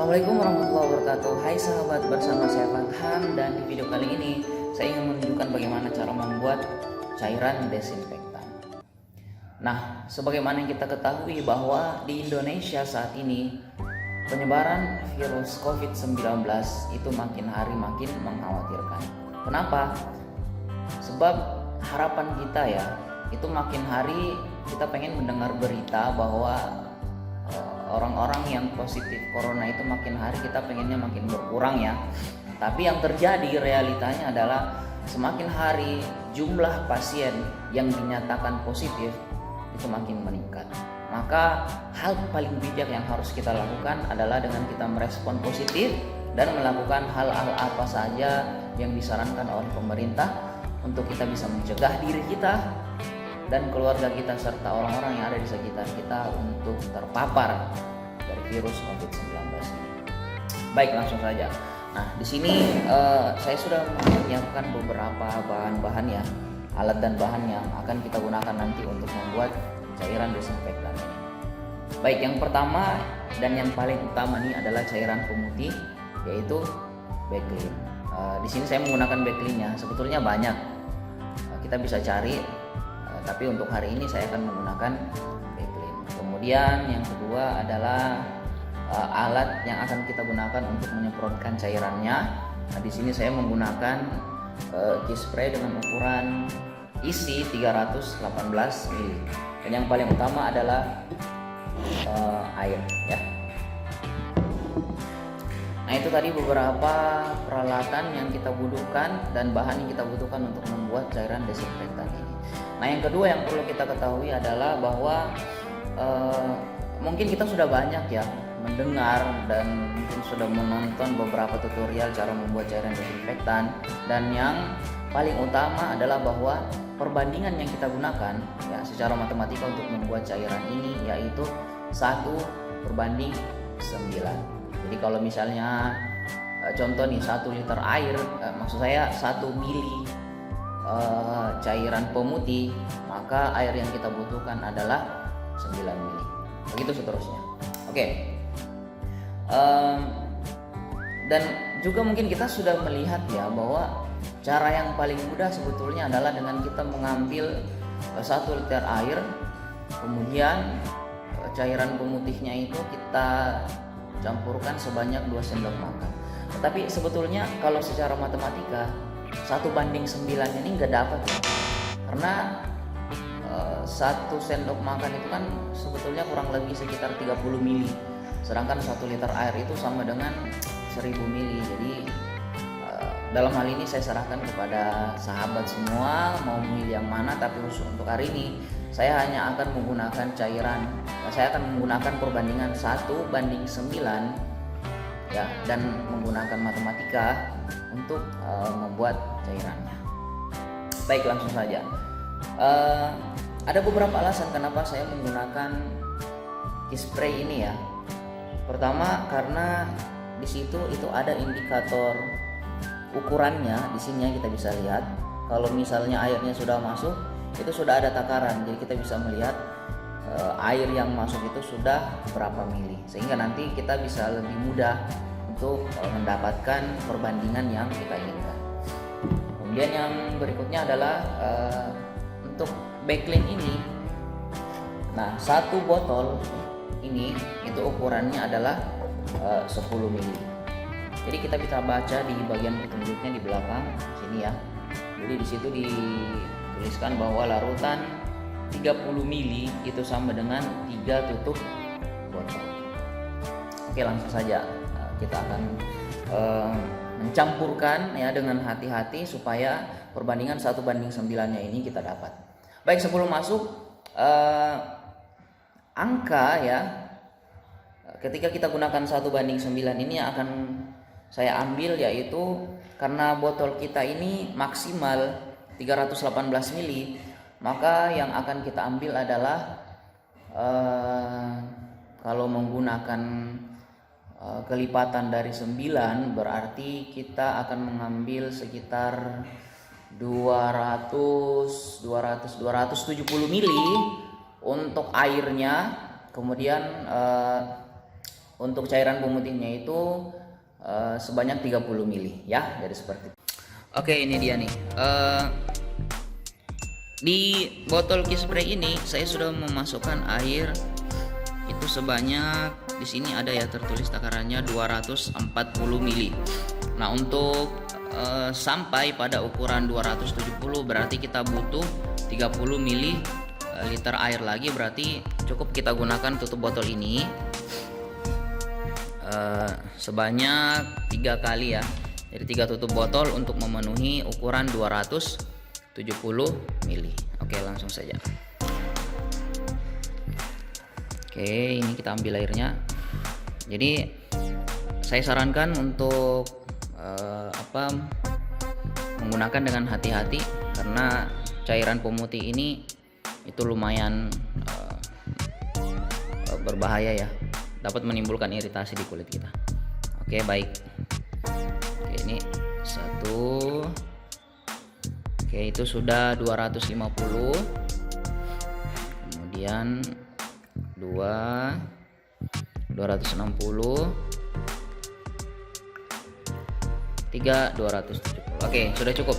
Assalamualaikum warahmatullahi wabarakatuh. Hai sahabat, bersama saya Farhan, dan di video kali ini saya ingin menunjukkan bagaimana cara membuat cairan desinfektan. Nah, sebagaimana yang kita ketahui bahwa di Indonesia saat ini penyebaran virus COVID-19 itu makin hari makin mengkhawatirkan. Kenapa? Sebab harapan kita ya, itu makin hari kita pengen mendengar berita bahwa orang-orang yang positif corona itu makin hari kita pengennya makin berkurang ya. Tapi yang terjadi realitanya adalah semakin hari jumlah pasien yang dinyatakan positif itu makin meningkat. Maka hal paling bijak yang harus kita lakukan adalah dengan kita merespon positif dan melakukan hal-hal apa saja yang disarankan oleh pemerintah untuk kita bisa mencegah diri kita dan keluarga kita serta orang-orang yang ada di sekitar kita untuk terpapar dari virus COVID-19 ini. Baik, langsung saja. Nah, di sini saya sudah menyiapkan beberapa bahan-bahan ya, alat dan bahan yang akan kita gunakan nanti untuk membuat cairan desinfektan ini. Baik, yang pertama dan yang paling utama ini adalah cairan pemutih, yaitu Baclean. Di sini saya menggunakan Baclean-nya. Sebetulnya banyak, kita bisa cari. Tapi untuk hari ini saya akan menggunakan Baclean. Kemudian yang kedua adalah alat yang akan kita gunakan untuk menyemprotkan cairannya. Nah, di sini saya menggunakan key spray dengan ukuran isi 318 ml. Dan yang paling utama adalah air ya. Nah, itu tadi beberapa peralatan yang kita butuhkan dan bahan yang kita butuhkan untuk membuat cairan desinfektan ini. Nah, yang kedua yang perlu kita ketahui adalah bahwa mungkin kita sudah banyak ya mendengar dan mungkin sudah menonton beberapa tutorial cara membuat cairan desinfektan, dan yang paling utama adalah bahwa perbandingan yang kita gunakan ya secara matematika untuk membuat cairan ini yaitu 1/9. Jadi kalau misalnya contoh nih 1 liter air, maksud saya 1 mili cairan pemutih, maka air yang kita butuhkan adalah 9 mili. Begitu seterusnya. Oke. Dan juga mungkin kita sudah melihat ya bahwa cara yang paling mudah sebetulnya adalah dengan kita mengambil 1 liter air, kemudian cairan pemutihnya itu kita campurkan sebanyak 2 sendok makan. Tetapi sebetulnya kalau secara matematika 1/9 ini nggak dapat ya. Karena 1 sendok makan itu kan sebetulnya kurang lebih sekitar 30 mili. Sedangkan 1 liter air itu sama dengan 1000 mili. Jadi dalam hal ini saya serahkan kepada sahabat semua mau memilih yang mana, tapi khusus untuk hari ini saya hanya akan menggunakan cairan. Saya akan menggunakan perbandingan 1/9 ya, dan menggunakan matematika untuk membuat cairannya. Baik, langsung saja. Ada beberapa alasan kenapa saya menggunakan key spray ini ya. Pertama, karena di situ itu ada indikator ukurannya. Di sini kita bisa lihat kalau misalnya airnya sudah masuk, itu sudah ada takaran, jadi kita bisa melihat air yang masuk itu sudah berapa mili, sehingga nanti kita bisa lebih mudah untuk mendapatkan perbandingan yang kita inginkan. Kemudian yang berikutnya adalah untuk Baclean ini. Nah, 1 botol ini itu ukurannya adalah 10 mili. Jadi kita bisa baca di bagian petunjuknya di belakang sini ya. Jadi di situ dituliskan bahwa larutan 30 mili itu sama dengan 3 tutup botol. Oke, langsung saja kita akan mencampurkan ya dengan hati-hati supaya perbandingan 1/9-nya ini kita dapat. Baik, sebelum masuk angka ya, ketika kita gunakan 1/9 ini akan saya ambil, yaitu karena botol kita ini maksimal 318 mili, maka yang akan kita ambil adalah kalau menggunakan kelipatan dari 9 berarti kita akan mengambil sekitar 270 mili untuk airnya. Kemudian untuk cairan pemutihnya itu sebanyak 30 ml ya, jadi seperti itu. Oke, ini dia nih. Di botol key spray ini saya sudah memasukkan air itu sebanyak, di sini ada ya tertulis takarannya 240 ml. Nah, untuk sampai pada ukuran 270 berarti kita butuh 30 ml liter air lagi, berarti cukup kita gunakan tutup botol ini sebanyak 3 kali ya. Jadi 3 tutup botol untuk memenuhi ukuran 270 ml. Oke, langsung saja. Oke, ini kita ambil airnya. Jadi saya sarankan untuk menggunakan dengan hati-hati, karena cairan pemutih ini itu lumayan berbahaya ya, dapat menimbulkan iritasi di kulit kita. Oke, baik. Oke, ini 1. Oke, itu sudah 250. Kemudian 2 260, 3 270. Oke, sudah cukup.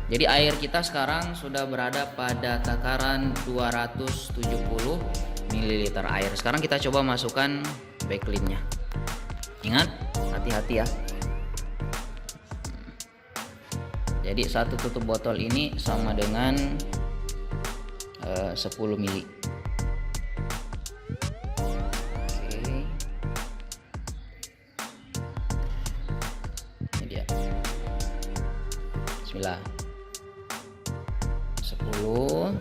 Jadi air kita sekarang sudah berada pada takaran 270 ml air. Sekarang kita coba masukkan backlinnya. Ingat, hati-hati ya. Jadi 1 tutup botol ini sama dengan 10 ml. Oke. Ini dia. Bismillah. 10.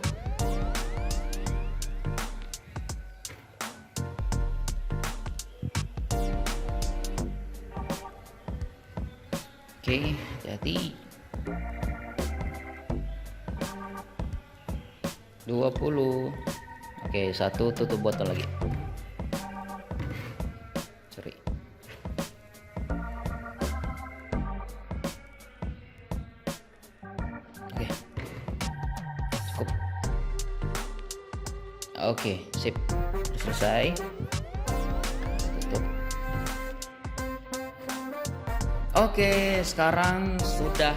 Oke, hati-hati. 20. Oke, 1 tutup botol lagi. Sorry. Oke. Cukup. Oke, sip. Selesai. Tutup. Oke, sekarang sudah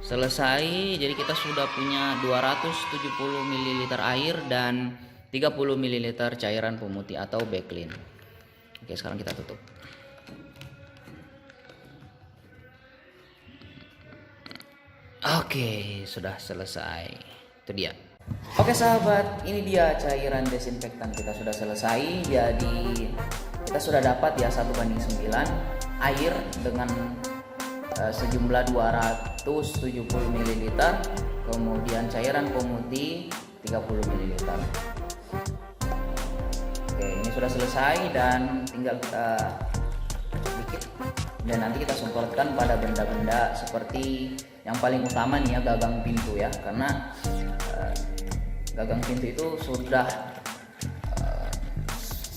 selesai. Jadi kita sudah punya 270 ml air dan 30 ml cairan pemutih atau backlin. Oke, sekarang kita tutup. Oke, sudah selesai. Itu dia. Oke sahabat, ini dia cairan desinfektan kita sudah selesai. Jadi kita sudah dapat ya 1:9 air dengan sejumlah 270 ml, kemudian cairan pemutih 30 ml. Oke, ini sudah selesai dan tinggal kita sedikit dan nanti kita semprotkan pada benda-benda seperti yang paling utama nih ya, gagang pintu ya, karena gagang pintu itu sudah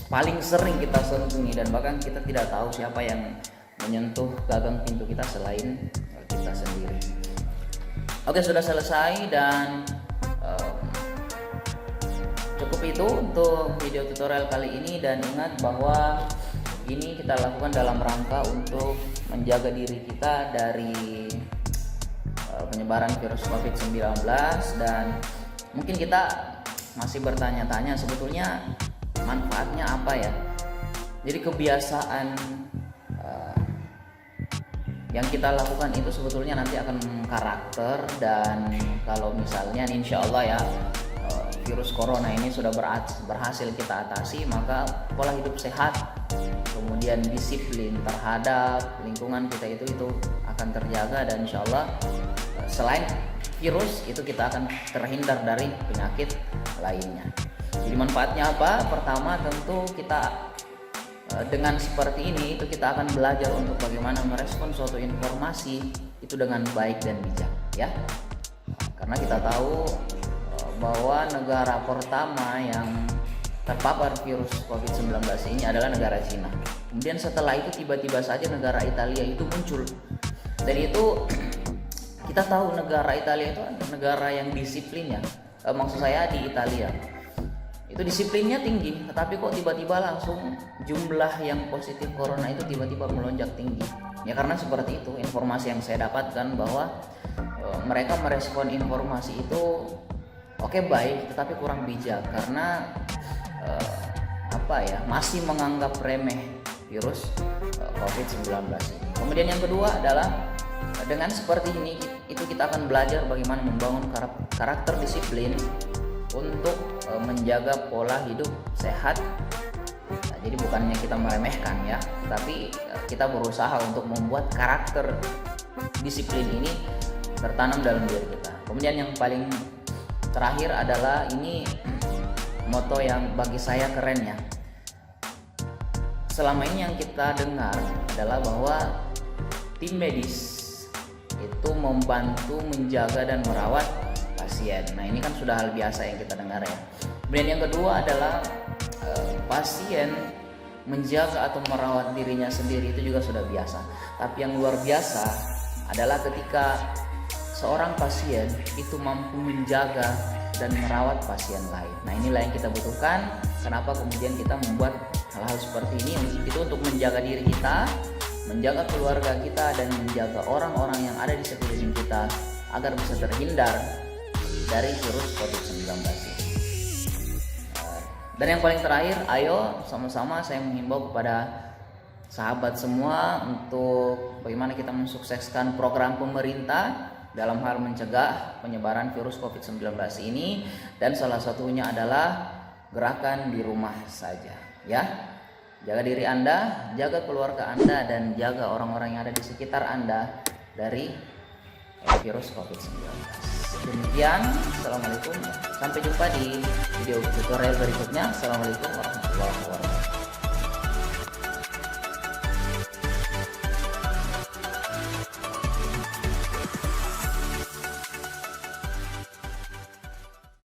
paling sering kita sentuh nih, dan bahkan kita tidak tahu siapa yang menyentuh gagang pintu kita selain kita sendiri. Oke, sudah selesai dan cukup itu untuk video tutorial kali ini. Dan ingat bahwa ini kita lakukan dalam rangka untuk menjaga diri kita dari penyebaran virus COVID-19. Dan mungkin kita masih bertanya-tanya sebetulnya manfaatnya apa ya. Jadi kebiasaan yang kita lakukan itu sebetulnya nanti akan karakter, dan kalau misalnya insya Allah ya virus corona ini sudah berhasil kita atasi, maka pola hidup sehat kemudian disiplin terhadap lingkungan kita itu akan terjaga, dan insya Allah selain virus itu kita akan terhindar dari penyakit lainnya. Jadi manfaatnya apa? Pertama tentu kita dengan seperti ini itu kita akan belajar untuk bagaimana merespon suatu informasi itu dengan baik dan bijak ya. Karena kita tahu bahwa negara pertama yang terpapar virus COVID-19 ini adalah negara Cina. Kemudian setelah itu tiba-tiba saja negara Italia itu muncul. Dan itu kita tahu negara Italia itu negara yang disiplin ya. Maksud saya di Italia itu disiplinnya tinggi, tetapi kok tiba-tiba langsung jumlah yang positif corona itu tiba-tiba melonjak tinggi. Ya karena seperti itu informasi yang saya dapatkan, bahwa mereka merespon informasi itu oke, baik, tetapi kurang bijak karena masih menganggap remeh virus COVID-19 ini. Kemudian yang kedua adalah dengan seperti ini itu kita akan belajar bagaimana membangun karakter disiplin untuk menjaga pola hidup sehat. Nah, jadi bukannya kita meremehkan ya, tapi kita berusaha untuk membuat karakter disiplin ini tertanam dalam diri kita. Kemudian yang paling terakhir adalah ini moto yang bagi saya keren ya. Selama ini yang kita dengar adalah bahwa tim medis itu membantu menjaga dan merawat pasien. Nah ini kan sudah hal biasa yang kita dengar ya. Kemudian yang kedua adalah pasien menjaga atau merawat dirinya sendiri, itu juga sudah biasa. Tapi yang luar biasa adalah ketika seorang pasien itu mampu menjaga dan merawat pasien lain. Nah inilah yang kita butuhkan. Kenapa kemudian kita membuat hal-hal seperti ini? Itu untuk menjaga diri kita, menjaga keluarga kita, dan menjaga orang-orang yang ada di sekeliling kita agar bisa terhindar dari virus COVID-19 ini. Dan yang paling terakhir, ayo sama-sama saya menghimbau kepada sahabat semua untuk bagaimana kita mensukseskan program pemerintah dalam hal mencegah penyebaran virus COVID-19 ini, dan salah satunya adalah gerakan di rumah saja ya. Jaga diri Anda, jaga keluarga Anda, dan jaga orang-orang yang ada di sekitar Anda dari virus COVID-19. Demikian, Assalamualaikum. Sampai jumpa di video tutorial berikutnya. Assalamualaikum warahmatullahi wabarakatuh.